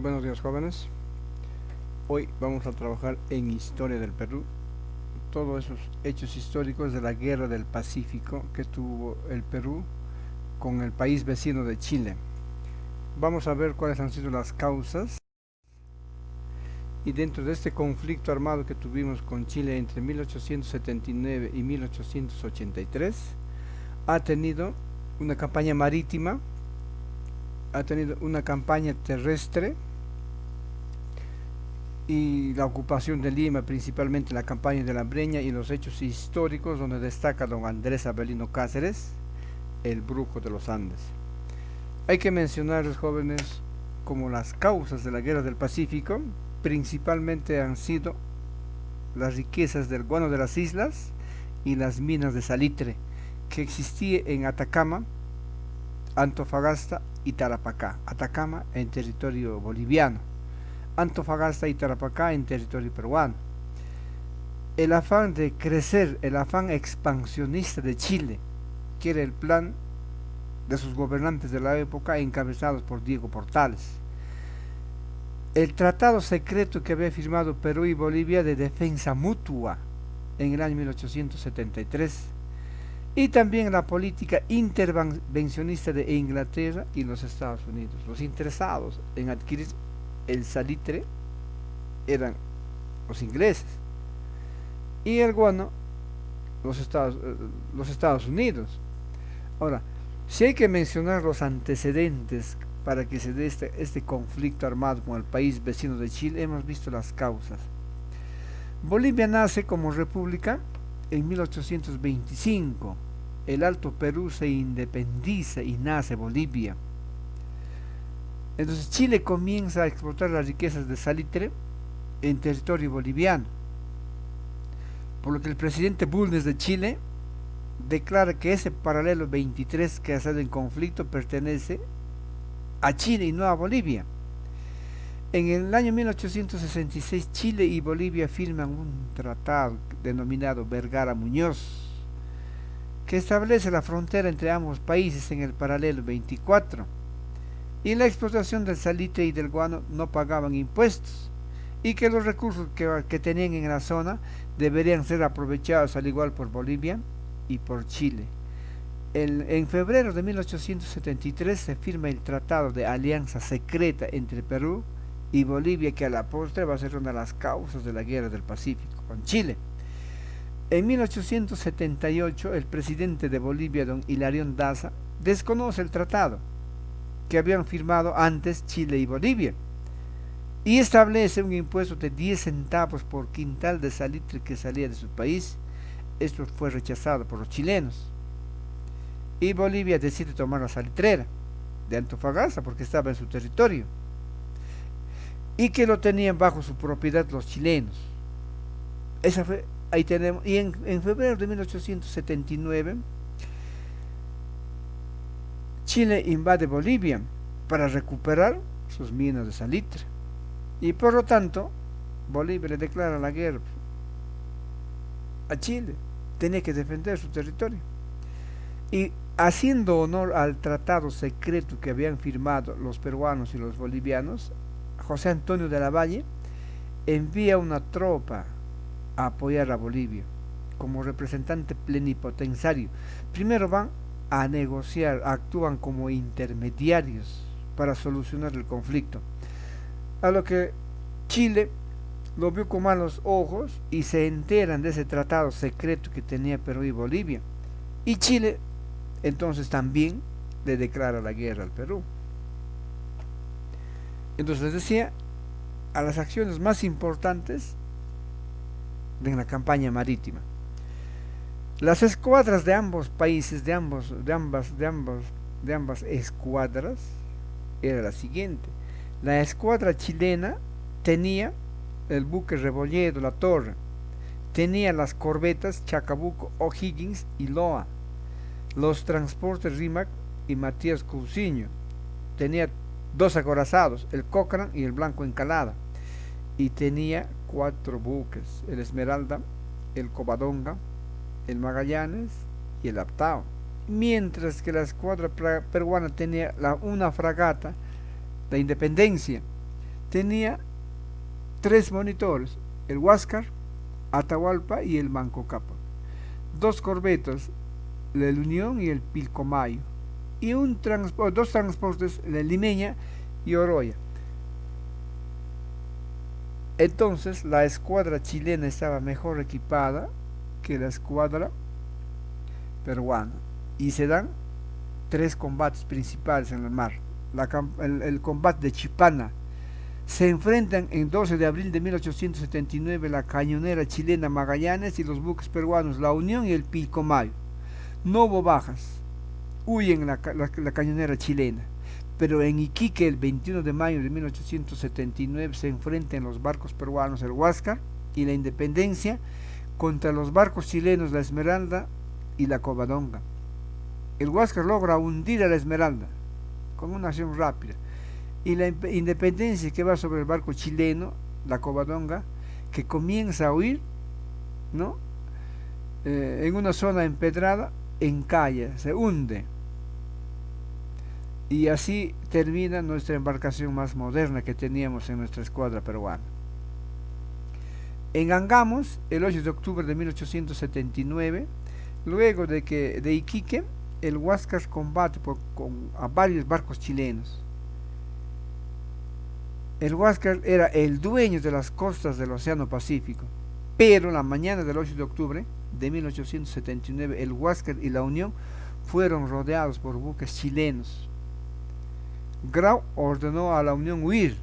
Buenos días, jóvenes. Hoy vamos a trabajar en historia del Perú, todos esos hechos históricos de la guerra del Pacífico que tuvo el Perú con el país vecino de Chile. Vamos a ver cuáles han sido las causas y dentro de este conflicto armado que tuvimos con Chile entre 1879 y 1883, ha tenido una campaña marítima, ha tenido una campaña terrestre y la ocupación de Lima, principalmente la campaña de la Breña y los hechos históricos donde destaca don Andrés Avelino Cáceres, el brujo de los Andes. Hay que mencionar, los jóvenes, como las causas de la guerra del Pacífico, principalmente han sido las riquezas del guano de las islas y las minas de salitre que existía en Atacama, Antofagasta y Tarapacá. Atacama en territorio boliviano, Antofagasta y Tarapacá en territorio peruano. El afán de crecer, el afán expansionista de Chile, que era el plan de sus gobernantes de la época encabezados por Diego Portales. El tratado secreto que había firmado Perú y Bolivia de defensa mutua en el año 1873 y también la política intervencionista de Inglaterra y los Estados Unidos. Los interesados en adquirir el salitre eran los ingleses y el guano los Estados Unidos. Ahora, si hay que mencionar los antecedentes para que se dé este conflicto armado con el país vecino de Chile, hemos visto las causas. Bolivia nace como república en 1825. El Alto Perú se independiza y nace Bolivia. Entonces Chile comienza a explotar las riquezas de salitre en territorio boliviano, por lo que el presidente Bulnes de Chile declara que ese paralelo 23 que ha estado en conflicto pertenece a Chile y no a Bolivia. En el año 1866 Chile y Bolivia firman un tratado denominado Vergara-Muñoz que establece la frontera entre ambos países en el paralelo 24 y la explotación del salitre y del guano no pagaban impuestos y que los recursos que tenían en la zona deberían ser aprovechados al igual por Bolivia y por Chile. En febrero de 1873 se firma el Tratado de Alianza Secreta entre Perú y Bolivia, que a la postre va a ser una de las causas de la guerra del Pacífico con Chile. En 1878 el presidente de Bolivia, don Hilarión Daza, desconoce el tratado que habían firmado antes Chile y Bolivia y establece un impuesto de 10 centavos por quintal de salitre que salía de su país. Esto fue rechazado por los chilenos y Bolivia decide tomar la salitrera de Antofagasta porque estaba en su territorio y que lo tenían bajo su propiedad los chilenos. Esa fue, ahí tenemos, y en febrero de 1879 Chile invade Bolivia para recuperar sus minas de salitre y por lo tanto Bolivia le declara la guerra a Chile, tenía que defender su territorio y haciendo honor al tratado secreto que habían firmado los peruanos y los bolivianos, José Antonio de la Valle envía una tropa a apoyar a Bolivia como representante plenipotenciario. Primero van a negociar, actúan como intermediarios para solucionar el conflicto, a lo que Chile lo vio con malos ojos y se enteran de ese tratado secreto que tenía Perú y Bolivia. Y Chile entonces también le declara la guerra al Perú. Entonces les decía, a las acciones más importantes de la campaña marítima. Las escuadras de ambos países, de ambas escuadras, era la siguiente. La escuadra chilena tenía el buque Rebolledo, La Torre, tenía las corbetas Chacabuco, O'Higgins y Loa, los transportes Rimac y Matías Cousiño, tenía dos acorazados, el Cochrane y el Blanco Encalada, y tenía cuatro buques, el Esmeralda, el Covadonga, el Magallanes y el Aptao, mientras que la escuadra peruana tenía una fragata, la Independencia, tenía tres monitores, el Huáscar, Atahualpa y el Manco Cápac, dos corbetas, el Unión y el Pilcomayo, y dos transportes, la Limeña y Oroya. Entonces la escuadra chilena estaba mejor equipada que la escuadra peruana, y se dan tres combates principales en el mar. El combate de Chipana. Se enfrentan en 12 de abril de 1879 la cañonera chilena Magallanes y los buques peruanos La Unión y el Pilcomayo. No hubo bajas, huyen la cañonera chilena, pero en Iquique el 21 de mayo de 1879 se enfrentan los barcos peruanos el Huáscar y la Independencia contra los barcos chilenos la Esmeralda y la Covadonga. El Huáscar logra hundir a la Esmeralda con una acción rápida, y la Independencia, que va sobre el barco chileno, la Covadonga, que comienza a huir, ¿no? En una zona empedrada, encalla, se hunde. Y así termina nuestra embarcación más moderna que teníamos en nuestra escuadra peruana. En Angamos, el 8 de octubre de 1879, luego de Iquique, el Huáscar combate a varios barcos chilenos. El Huáscar era el dueño de las costas del Océano Pacífico, pero la mañana del 8 de octubre de 1879 el Huáscar y la Unión fueron rodeados por buques chilenos. Grau ordenó a la Unión huir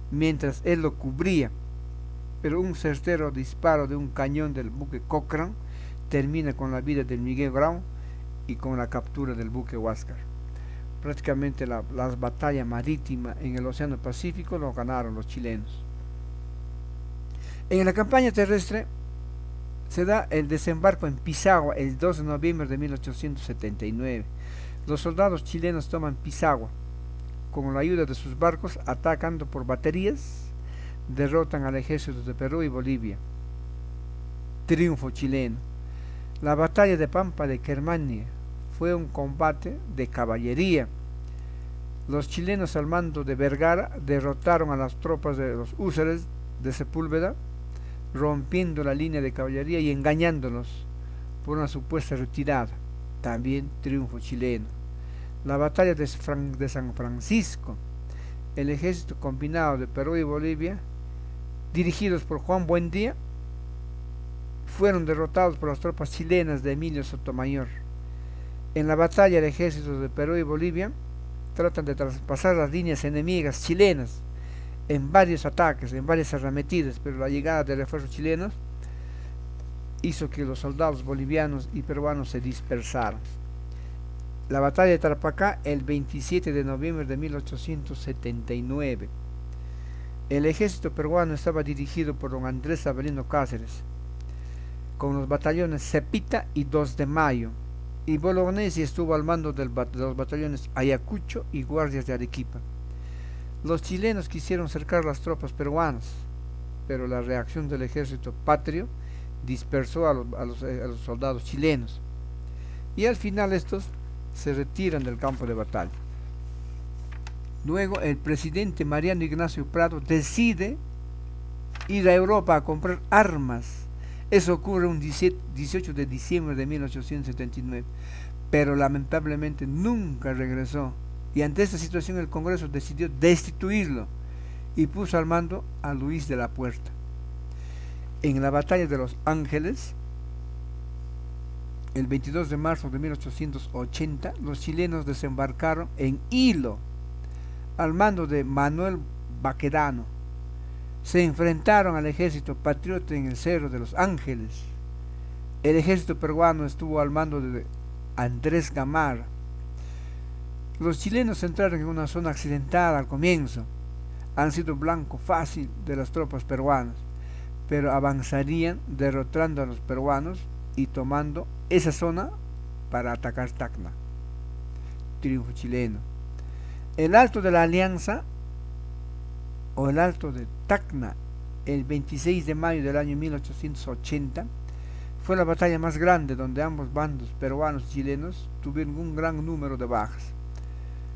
mientras él lo cubría, pero un certero disparo de un cañón del buque Cochrane termina con la vida de Miguel Grau y con la captura del buque Huáscar. Prácticamente las batallas marítimas en el Océano Pacífico lo ganaron los chilenos. En la campaña terrestre se da el desembarco en Pisagua el 2 de noviembre de 1879. Los soldados chilenos toman Pisagua. Con la ayuda de sus barcos, atacando por baterías, derrotan al ejército de Perú y Bolivia. Triunfo chileno. La batalla de Pampa de Kermania fue un combate de caballería. Los chilenos al mando de Vergara derrotaron a las tropas de los húsares de Sepúlveda, rompiendo la línea de caballería y engañándolos por una supuesta retirada. También triunfo chileno. La batalla de San Francisco. El ejército combinado de Perú y Bolivia, dirigidos por Juan Buendía, fueron derrotados por las tropas chilenas de Emilio Sotomayor. En la batalla, el ejército de Perú y Bolivia tratan de traspasar las líneas enemigas chilenas en varios ataques, en varias arremetidas, pero la llegada de refuerzos chilenos hizo que los soldados bolivianos y peruanos se dispersaran. La batalla de Tarapacá el 27 de noviembre de 1879. El ejército peruano estaba dirigido por don Andrés Avelino Cáceres, con los batallones Cepita y 2 de Mayo, y Bolognesi estuvo al mando de los batallones Ayacucho y Guardias de Arequipa. Los chilenos quisieron cercar las tropas peruanas, pero la reacción del ejército patrio dispersó a los soldados chilenos, y al final estos se retiran del campo de batalla. Luego el presidente Mariano Ignacio Prado decide ir a Europa a comprar armas. Eso ocurre un 18 de diciembre de 1879, pero lamentablemente nunca regresó, y ante esta situación el Congreso decidió destituirlo y puso al mando a Luis de la Puerta. En la batalla de Los Ángeles, el 22 de marzo de 1880, los chilenos desembarcaron en Hilo al mando de Manuel Baquedano. Se enfrentaron al ejército patriota en el Cerro de Los Ángeles. El ejército peruano estuvo al mando de Andrés Gamarra. Los chilenos entraron en una zona accidentada al comienzo. Han sido blanco fácil de las tropas peruanas, pero avanzarían derrotando a los peruanos y tomando esa zona para atacar Tacna. Triunfo chileno. El Alto de la Alianza, o el Alto de Tacna, el 26 de mayo del año 1880, fue la batalla más grande donde ambos bandos, peruanos y chilenos, tuvieron un gran número de bajas.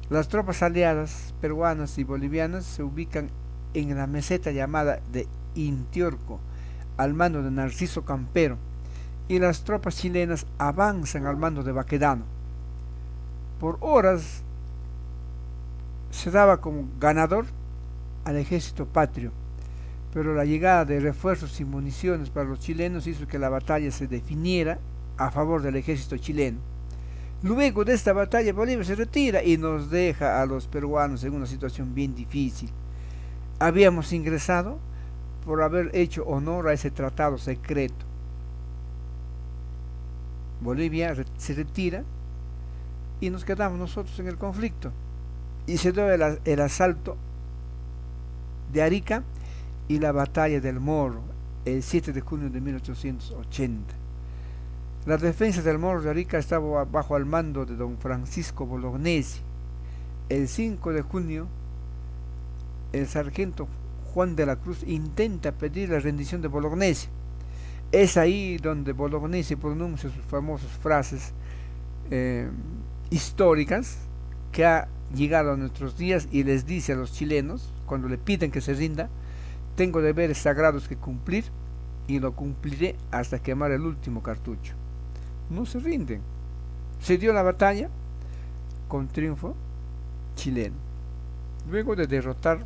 Las tropas aliadas peruanas y bolivianas se ubican en la meseta llamada de Intiorco, al mando de Narciso Campero, y las tropas chilenas avanzan al mando de Baquedano. Por horas se daba como ganador al ejército patrio, pero la llegada de refuerzos y municiones para los chilenos hizo que la batalla se definiera a favor del ejército chileno. Luego de esta batalla Bolívar se retira y nos deja a los peruanos en una situación bien difícil. Habíamos ingresado por haber hecho honor a ese tratado secreto. Bolivia se retira y nos quedamos nosotros en el conflicto. Y se dio el asalto de Arica y la batalla del Morro, el 7 de junio de 1880. La defensa del Morro de Arica estaba bajo el mando de don Francisco Bolognesi. El 5 de junio, el sargento Juan de la Cruz intenta pedir la rendición de Bolognesi. Es ahí donde Bolognesi pronuncia sus famosas frases históricas que ha llegado a nuestros días y les dice a los chilenos, cuando le piden que se rinda: tengo deberes sagrados que cumplir y lo cumpliré hasta quemar el último cartucho. No se rinden. Se dio la batalla con triunfo chileno. Luego de derrotar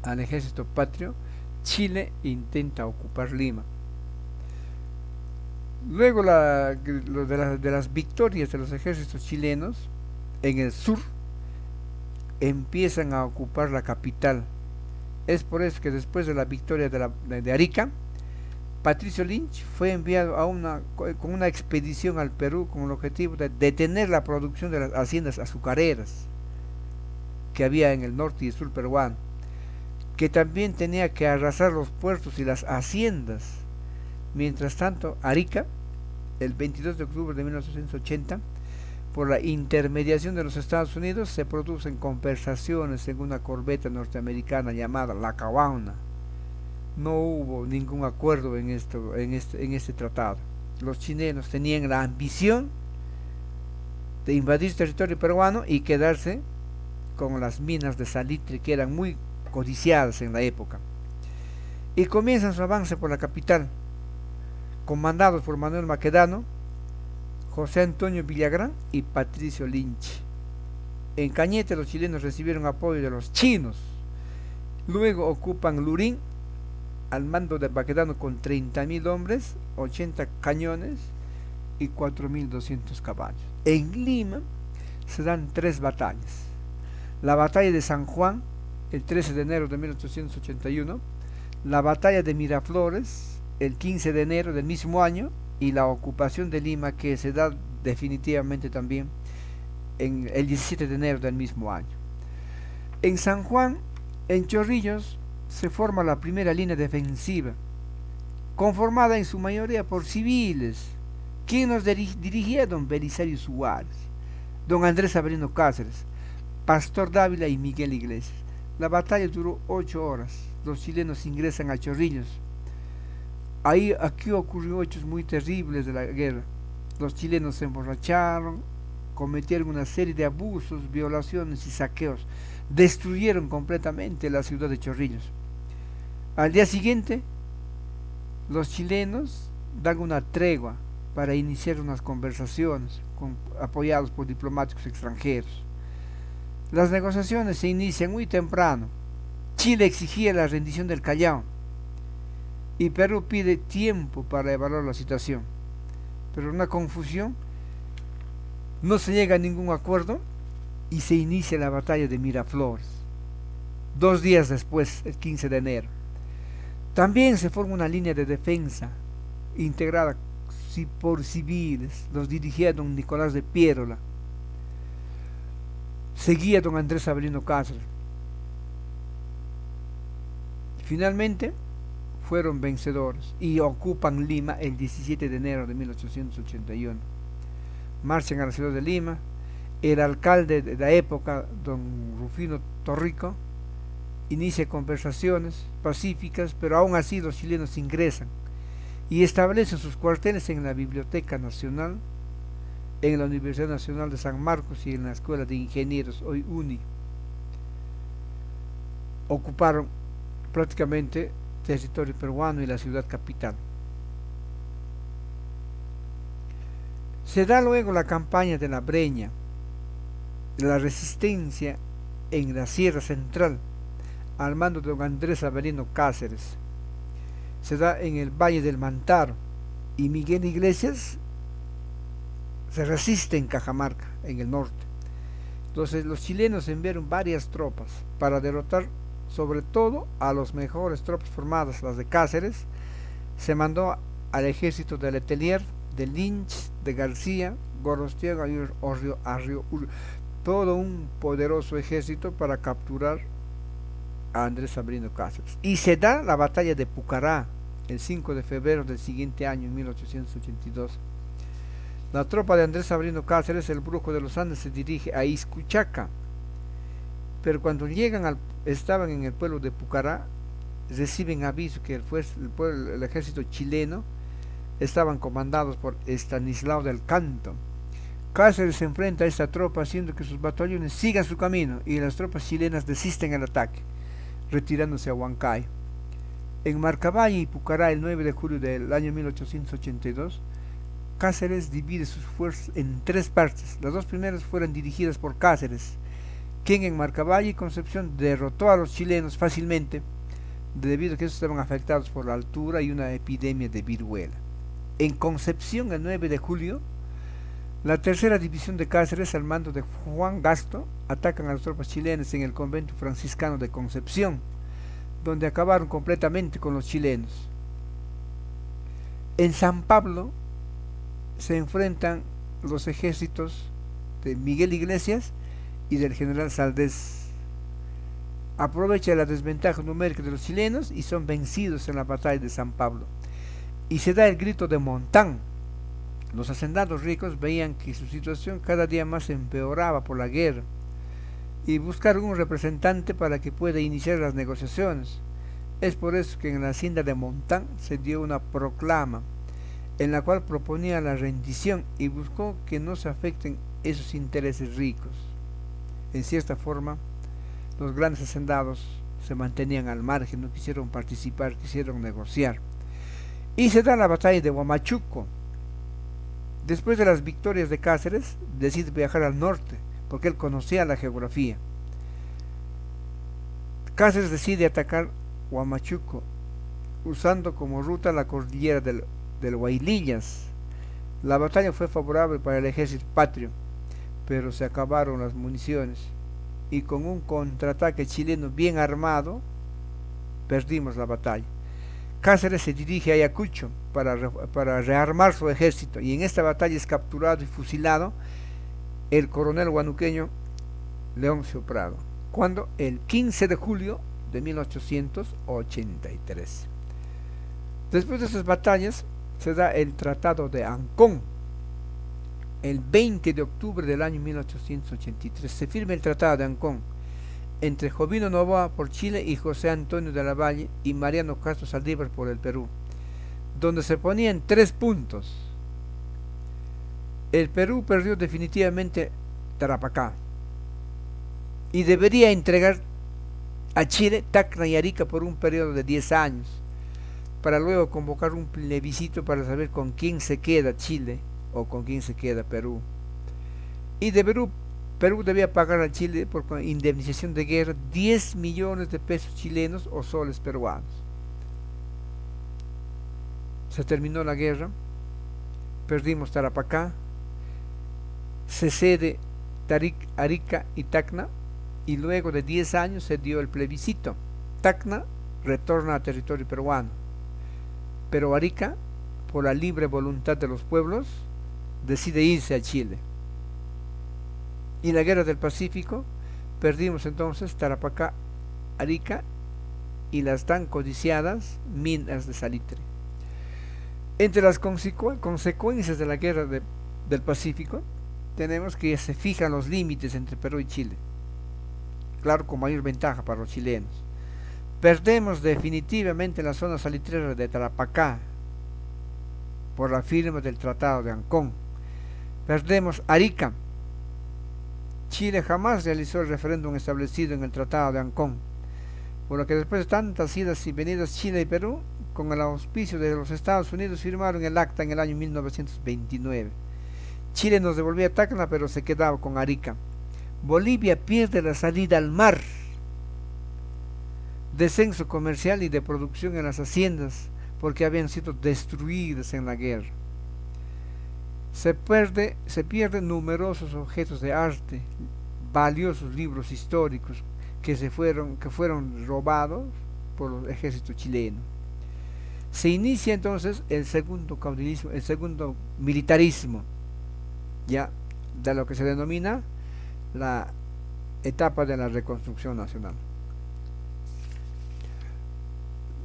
al ejército patrio, Chile intenta ocupar Lima. Luego de las victorias de los ejércitos chilenos en el sur, empiezan a ocupar la capital. Es por eso que después de la victoria de Arica, Patricio Lynch fue enviado con una expedición al Perú con el objetivo de detener la producción de las haciendas azucareras que había en el norte y el sur peruano, que también tenía que arrasar los puertos y las haciendas. Mientras tanto, Arica, el 22 de octubre de 1980, por la intermediación de los Estados Unidos, se producen conversaciones en una corbeta norteamericana llamada La Cabaña. No hubo ningún acuerdo en este tratado. Los chilenos tenían la ambición de invadir territorio peruano y quedarse con las minas de salitre, que eran muy codiciadas en la época. Y comienzan su avance por la capital, comandados por Manuel Baquedano, José Antonio Villagrán y Patricio Lynch. En Cañete los chilenos recibieron apoyo de los chinos. Luego ocupan Lurín al mando de Baquedano con 30.000 hombres, 80 cañones y 4.200 caballos. En Lima se dan 3 batallas. La batalla de San Juan, el 13 de enero de 1881, la batalla de Miraflores, el 15 de enero del mismo año, y la ocupación de Lima, que se da definitivamente también en el 17 de enero del mismo año. En San Juan, en Chorrillos, se forma la primera línea defensiva, conformada en su mayoría por civiles. ¿Quién nos dirigía? Don Belisario Suárez, don Andrés Avelino Cáceres, Pastor Dávila y Miguel Iglesias. La batalla duró 8 horas. Los chilenos ingresan a Chorrillos. Aquí ocurrió hechos muy terribles de la guerra. Los chilenos se emborracharon, cometieron una serie de abusos, violaciones y saqueos. Destruyeron completamente la ciudad de Chorrillos. Al día siguiente, los chilenos dan una tregua para iniciar unas conversaciones apoyados por diplomáticos extranjeros. Las negociaciones se inician muy temprano. Chile exigía la rendición del Callao y Perú pide tiempo para evaluar la situación. Pero una confusión, no se llega a ningún acuerdo y se inicia la batalla de Miraflores, 2 días después, el 15 de enero. También se forma una línea de defensa integrada por civiles. Los dirigía don Nicolás de Piérola, seguía don Andrés Avelino Cáceres. Finalmente fueron vencedores y ocupan Lima el 17 de enero de 1881. Marchan a la ciudad de Lima. El alcalde de la época, don Rufino Torrico, inicia conversaciones pacíficas, pero aún así los chilenos ingresan y establecen sus cuarteles en la Biblioteca Nacional, en la Universidad Nacional de San Marcos y en la Escuela de Ingenieros, hoy UNI. ocuparon prácticamente territorio peruano y la ciudad capital. Se da luego la campaña de la Breña, de la resistencia en la Sierra Central, al mando de don Andrés Avelino Cáceres. Se da en el Valle del Mantaro y Miguel Iglesias se resiste en Cajamarca, en el norte. Entonces los chilenos enviaron varias tropas para derrotar sobre todo a los mejores tropas formadas, las de Cáceres. Se mandó al ejército de Letelier, de Lynch, de García, Gorostiaga y todo un poderoso ejército para capturar a Andrés Sabino Cáceres. Y se da la batalla de Pucará el 5 de febrero del siguiente año, en 1882. La tropa de Andrés Sabino Cáceres, el brujo de los Andes, se dirige a Iscuchaca, pero cuando estaban en el pueblo de Pucará, reciben aviso que el ejército chileno estaban comandados por Estanislao del Canto. Cáceres se enfrenta a esta tropa haciendo que sus batallones sigan su camino y las tropas chilenas desisten el ataque, retirándose a Huancay. En Marcaballe y Pucará, el 9 de julio del año 1882, Cáceres divide sus fuerzas en tres partes. Las dos primeras fueron dirigidas por Cáceres, quien en Marcaballe y Concepción derrotó a los chilenos fácilmente, debido a que estos estaban afectados por la altura y una epidemia de viruela. En Concepción, el 9 de julio, la tercera división de Cáceres, al mando de Juan Gasto, atacan a las tropas chilenas en el convento franciscano de Concepción, donde acabaron completamente con los chilenos. En San Pablo se enfrentan los ejércitos de Miguel Iglesias y del general Saldés. Aprovecha la desventaja numérica de los chilenos y son vencidos en la batalla de San Pablo. Y se da el grito de Montán. Los hacendados ricos veían que su situación cada día más empeoraba por la guerra y buscaron un representante para que pueda iniciar las negociaciones. Es por eso que en la hacienda de Montán se dio una proclama en la cual proponía la rendición y buscó que no se afecten esos intereses ricos. En cierta forma, los grandes hacendados se mantenían al margen, no quisieron participar, quisieron negociar. Y se da la batalla de Huamachuco. Después de las victorias de Cáceres, decide viajar al norte, porque él conocía la geografía. Cáceres decide atacar Huamachuco, usando como ruta la cordillera del Huaylillas. La batalla fue favorable para el ejército patrio, pero se acabaron las municiones, y con un contraataque chileno bien armado, perdimos la batalla. Cáceres se dirige a Ayacucho para rearmar su ejército, y en esta batalla es capturado y fusilado el coronel huanuqueño Leoncio Prado, cuando el 15 de julio de 1883. Después de esas batallas se da el Tratado de Ancón. El 20 de octubre del año 1883 se firma el Tratado de Ancón entre Jovino Novoa por Chile y José Antonio de la Valle y Mariano Castro Saldívar por el Perú, donde se ponían 3 puntos. El Perú perdió definitivamente Tarapacá y debería entregar a Chile Tacna y Arica por un periodo de 10 años, para luego convocar un plebiscito para saber con quién se queda Chile o con quién se queda Perú. Y Perú debía pagar a Chile por indemnización de guerra 10 millones de pesos chilenos o soles peruanos. Se terminó la guerra, perdimos Tarapacá, se cede Arica y Tacna, y luego de 10 años se dio el plebiscito. Tacna retorna a territorio peruano, pero Arica, por la libre voluntad de los pueblos, decide irse a Chile. Y en la guerra del Pacífico perdimos entonces Tarapacá, Arica y las tan codiciadas minas de salitre. Entre las consecuencias de la guerra del Pacífico tenemos que se fijan los límites entre Perú y Chile, claro, con mayor ventaja para los chilenos. Perdemos definitivamente la zona salitrera de Tarapacá por la firma del Tratado de Ancón. Perdemos Arica. Chile jamás realizó el referéndum establecido en el Tratado de Ancón. por lo que después de tantas idas y venidas Chile y Perú, con el auspicio de los Estados Unidos, firmaron el acta en el año 1929. Chile nos devolvía Tacna, pero se quedaba con Arica. Bolivia pierde la salida al mar, descenso comercial y de producción en las haciendas, porque habían sido destruidas en la guerra. Se pierden numerosos objetos de arte, valiosos libros históricos que fueron robados por el ejército chileno. Se inicia entonces el segundo caudillismo, el segundo militarismo, ya de lo que se denomina la etapa de la reconstrucción nacional.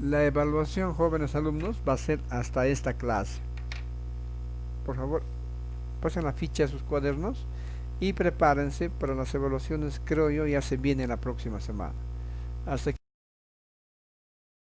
La evaluación, jóvenes alumnos, va a ser hasta esta clase. Por favor, pasen la ficha a sus cuadernos y prepárense para las evaluaciones, creo yo, ya se viene la próxima semana. Hasta